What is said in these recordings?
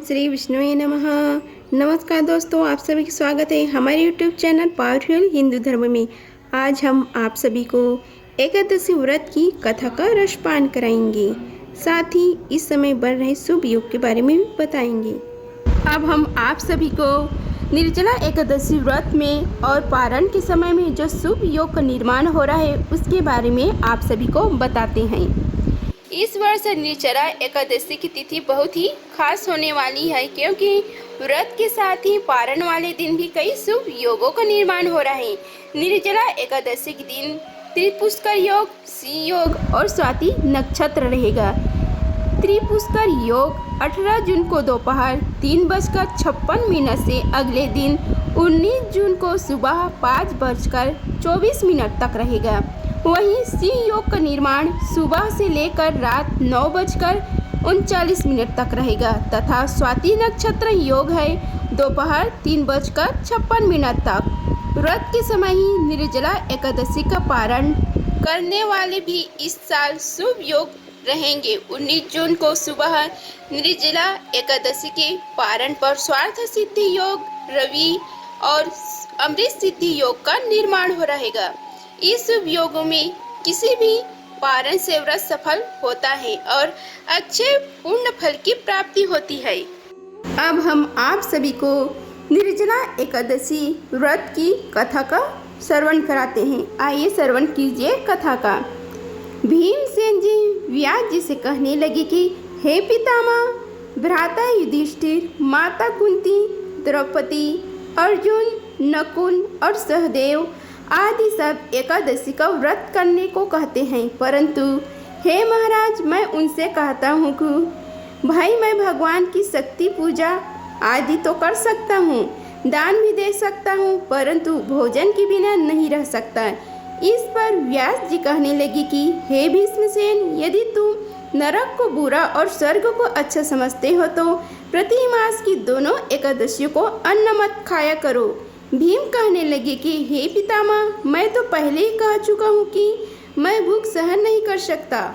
श्री विष्णुवे नमः। नमस्कार दोस्तों, आप सभी का स्वागत है हमारे यूट्यूब चैनल पावरफुल हिंदू धर्म में। आज हम आप सभी को एकादशी व्रत की कथा का रसपान कराएंगे, साथ ही इस समय बन रहे शुभ योग के बारे में भी बताएंगे। अब हम आप सभी को निर्जला एकादशी व्रत में और पारण के समय में जो शुभ योग का निर्माण हो रहा है उसके बारे में आप सभी को बताते हैं। इस वर्ष निर्जला एकादशी की तिथि बहुत ही खास होने वाली है, क्योंकि व्रत के साथ ही पारण वाले दिन भी कई शुभ योगों का निर्माण हो रहा है। निर्जला एकादशी के दिन त्रिपुष्कर योग, सिंह योग और स्वाति नक्षत्र रहेगा। त्रिपुष्कर योग 18 जून को दोपहर 3:56 से अगले दिन 19 जून को सुबह 5:24 तक रहेगा। वहीं सिंह योग का निर्माण सुबह से लेकर रात 9:39 तक रहेगा तथा स्वाति नक्षत्र योग है दोपहर 3:56 तक। व्रत के समय ही निर्जला एकादशी का पारण करने वाले भी इस साल शुभ योग रहेंगे। 19 जून को सुबह निर्जला एकादशी के पारण पर स्वार्थ सिद्धि योग, रवि और अमृत सिद्धि योग का निर्माण हो रहेगा। इस शुभ योगों में किसी भी पारण से व्रत सफल होता है और अच्छे पूर्ण फल की प्राप्ति होती है। अब हम आप सभी को निर्जला एकादशी व्रत की कथा का श्रवण कराते हैं। आइए श्रवण कीजिए कथा का। भीमसेन जी व्यास जी से कहने लगे कि हे पितामह, भ्राता युधिष्ठिर, माता कुंती, द्रौपदी, अर्जुन, नकुल और सहदेव आदि सब एकादशी का व्रत करने को कहते हैं, परंतु हे महाराज, मैं उनसे कहता हूँ कि भाई मैं भगवान की शक्ति पूजा आदि तो कर सकता हूँ, दान भी दे सकता हूँ, परंतु भोजन के बिना नहीं रह सकता। इस पर व्यास जी कहने लगे कि हे भीष्मसेन, यदि तुम नरक को बुरा और स्वर्ग को अच्छा समझते हो तो प्रति मास की दोनों एकादशियों को अन्न मत खाया करो। भीम कहने लगे कि हे पितामह, मैं तो पहले ही कह चुका हूँ कि मैं भूख सहन नहीं कर सकता।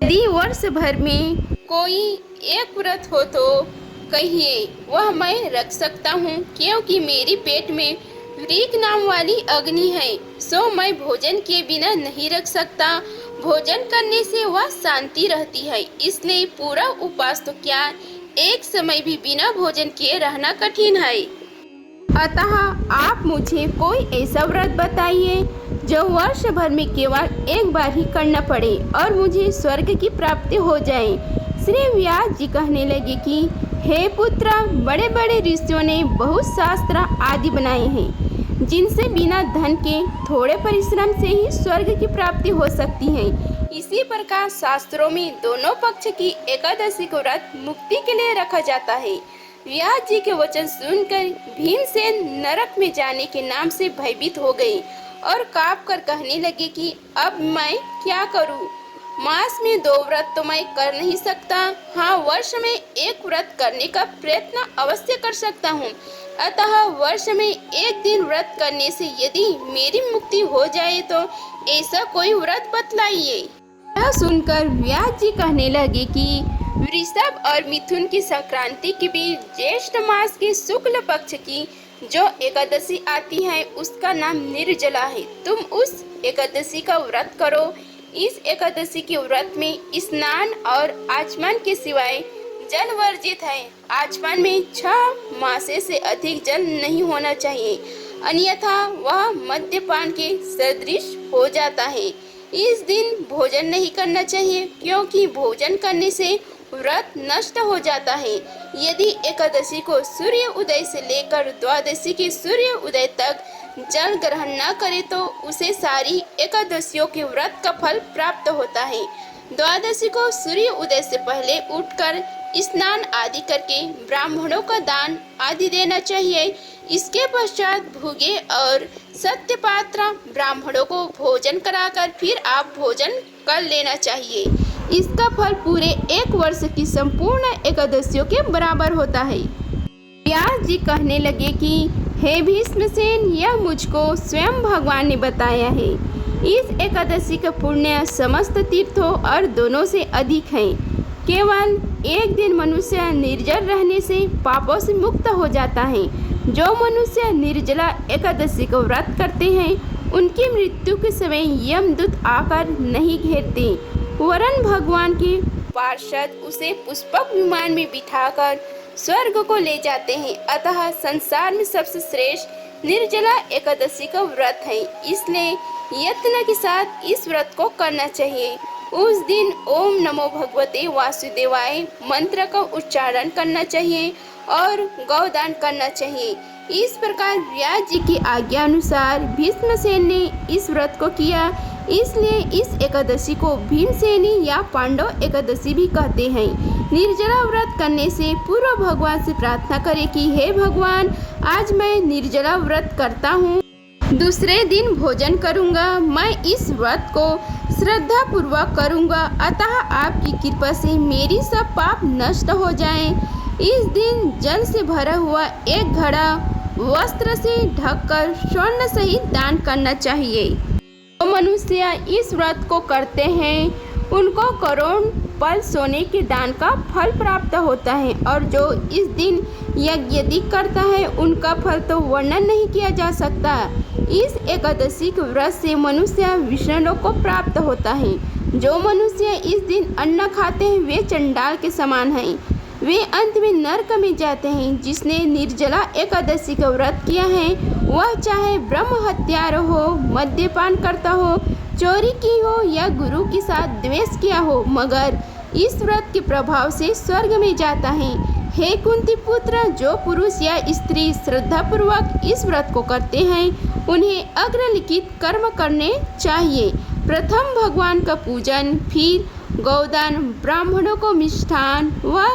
यदि वर्ष भर में कोई एक व्रत हो तो कहिए, वह मैं रख सकता हूँ, क्योंकि मेरी पेट में वृक नाम वाली अग्नि है, सो मैं भोजन के बिना नहीं रख सकता। भोजन करने से वह शांति रहती है, इसलिए पूरा उपवास तो क्या, एक समय भी बिना भोजन किए रहना कठिन है। अतः आप मुझे कोई ऐसा व्रत बताइए जो वर्ष भर में केवल एक बार ही करना पड़े और मुझे स्वर्ग की प्राप्ति हो जाए। श्री व्यास जी कहने लगे कि हे पुत्र, बड़े बड़े ऋषियों ने बहुत शास्त्र आदि बनाए हैं, जिनसे बिना धन के थोड़े परिश्रम से ही स्वर्ग की प्राप्ति हो सकती है। इसी प्रकार शास्त्रों में दोनों पक्ष की एकादशी को व्रत मुक्ति के लिए रखा जाता है। व्यास जी के वचन सुनकर भीमसेन नरक में जाने के नाम से भयभीत हो गए और काँप कर कहने लगे कि अब मैं क्या करूं? मास में 2 व्रत तो मैं कर नहीं सकता, हाँ वर्ष में एक व्रत करने का प्रयत्न अवश्य कर सकता हूँ। अतः वर्ष में एक दिन व्रत करने से यदि मेरी मुक्ति हो जाए तो ऐसा कोई व्रत बतलाइए। यह सुनकर व्यास जी कहने लगे कि वृषभ और मिथुन की संक्रांति के बीच ज्येष्ठ मास के शुक्ल पक्ष की जो एकादशी आती है उसका नाम निर्जला है। तुम उस एकादशी का व्रत करो। इस एकादशी के व्रत में स्नान और आचमन के सिवाय जल वर्जित है। आचमन में 6 मासे से अधिक जल नहीं होना चाहिए, अन्यथा वह मद्यपान के सदृश हो जाता है। इस दिन भोजन नहीं करना चाहिए, क्योंकि भोजन करने से व्रत नष्ट हो जाता है। यदि एकादशी को सूर्य उदय से लेकर द्वादशी के सूर्य उदय तक जल ग्रहण न करे तो उसे सारी एकादशियों के व्रत का फल प्राप्त होता है। द्वादशी को सूर्य उदय से पहले उठकर स्नान आदि करके ब्राह्मणों का दान आदि देना चाहिए। इसके पश्चात भूखे और सत्यपात्र ब्राह्मणों को भोजन कराकर फिर आप भोजन कर लेना चाहिए। इसका फल पूरे एक वर्ष की संपूर्ण एकादशियों के बराबर होता है। व्यास जी कहने लगे कि हे भीष्मसेन, यह मुझको स्वयं भगवान ने बताया है। इस एकादशी का पुण्य समस्त तीर्थों और दोनों से अधिक है। केवल एक दिन मनुष्य निर्जल रहने से पापों से मुक्त हो जाता है। जो मनुष्य निर्जला एकादशी को व्रत करते हैं उनकी मृत्यु के समय यमदूत आकर नहीं घेरते, वरन भगवान के पार्षद उसे पुष्पक विमान में बिठाकर स्वर्ग को ले जाते हैं। अतः संसार में सबसे श्रेष्ठ निर्जला एकादशी का व्रत है, इसलिए यत्न के साथ इस व्रत को करना चाहिए। उस दिन ओम नमो भगवते वासुदेवाय मंत्र का उच्चारण करना चाहिए और गौदान करना चाहिए। इस प्रकार व्यास जी की आज्ञा अनुसार भीष्मसेन ने इस व्रत को किया, इसलिए इस एकादशी को भीमसेनी या पांडव एकादशी भी कहते हैं। निर्जला व्रत करने से पूर्व भगवान से प्रार्थना करें कि हे भगवान, आज मैं निर्जला व्रत करता हूँ, दूसरे दिन भोजन करूँगा, मैं इस व्रत को श्रद्धा पूर्वक करूँगा, अतः आपकी कृपा से मेरी सब पाप नष्ट हो जाएं। इस दिन जल से भरा हुआ एक घड़ा वस्त्र से ढककर स्वर्ण सहित दान करना चाहिए। जो मनुष्य इस व्रत को करते हैं उनको करोड़ पल सोने के दान का फल प्राप्त होता है, और जो इस दिन यज्ञ करता है उनका फल तो वर्णन नहीं किया जा सकता। इस एकादशी के व्रत से मनुष्य विष्णुलोक को प्राप्त होता है। जो मनुष्य इस दिन अन्न खाते हैं वे चंडाल के समान हैं, वे अंत में नरक में जाते हैं। जिसने निर्जला एकादशी का व्रत किया है वह चाहे ब्रह्म हत्यार हो, मद्यपान करता हो, चोरी की हो या गुरु के साथ द्वेष किया हो, मगर इस व्रत के प्रभाव से स्वर्ग में जाता है। हे कुंती पुत्र, जो पुरुष या स्त्री श्रद्धापूर्वक इस व्रत को करते हैं उन्हें अग्रलिखित कर्म करने चाहिए। प्रथम भगवान का पूजन, फिर गौदान, ब्राह्मणों को मिष्ठान व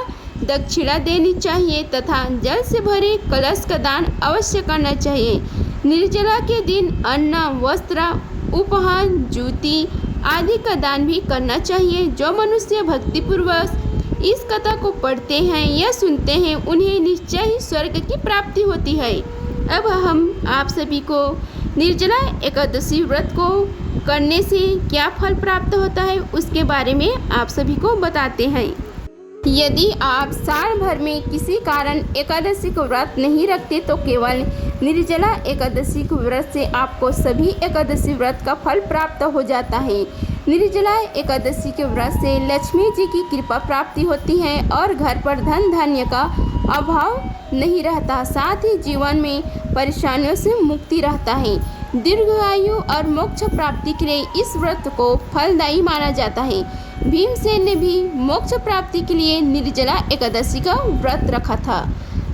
दक्षिणा देनी चाहिए तथा जल से भरे कलश का दान अवश्य करना चाहिए। निर्जला के दिन अन्न, वस्त्र, उपहार, जूती आदि का दान भी करना चाहिए। जो मनुष्य भक्तिपूर्वक इस कथा को पढ़ते हैं या सुनते हैं उन्हें निश्चय ही स्वर्ग की प्राप्ति होती है। अब हम आप सभी को निर्जला एकादशी व्रत को करने से क्या फल प्राप्त होता है उसके बारे में आप सभी को बताते हैं। यदि आप साल भर में किसी कारण एकादशी को व्रत नहीं रखते तो केवल निर्जला एकादशी के व्रत से आपको सभी एकादशी व्रत का फल प्राप्त हो जाता है। निर्जला एकादशी के व्रत से लक्ष्मी जी की कृपा प्राप्ति होती है और घर पर धन धान्य का अभाव नहीं रहता, साथ ही जीवन में परेशानियों से मुक्ति रहता है। दीर्घायु और मोक्ष प्राप्ति के लिए इस व्रत को फलदायी माना जाता है। भीमसेन ने भी मोक्ष प्राप्ति के लिए निर्जला एकादशी का व्रत रखा था।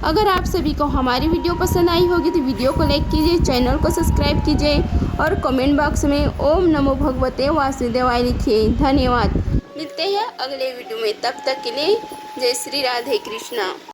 अगर आप सभी को हमारी वीडियो पसंद आई होगी तो वीडियो को लाइक कीजिए, चैनल को सब्सक्राइब कीजिए और कमेंट बॉक्स में ओम नमो भगवते वासुदेवाय लिखिए। धन्यवाद। मिलते हैं अगले वीडियो में, तब तक के लिए जय श्री राधे कृष्णा।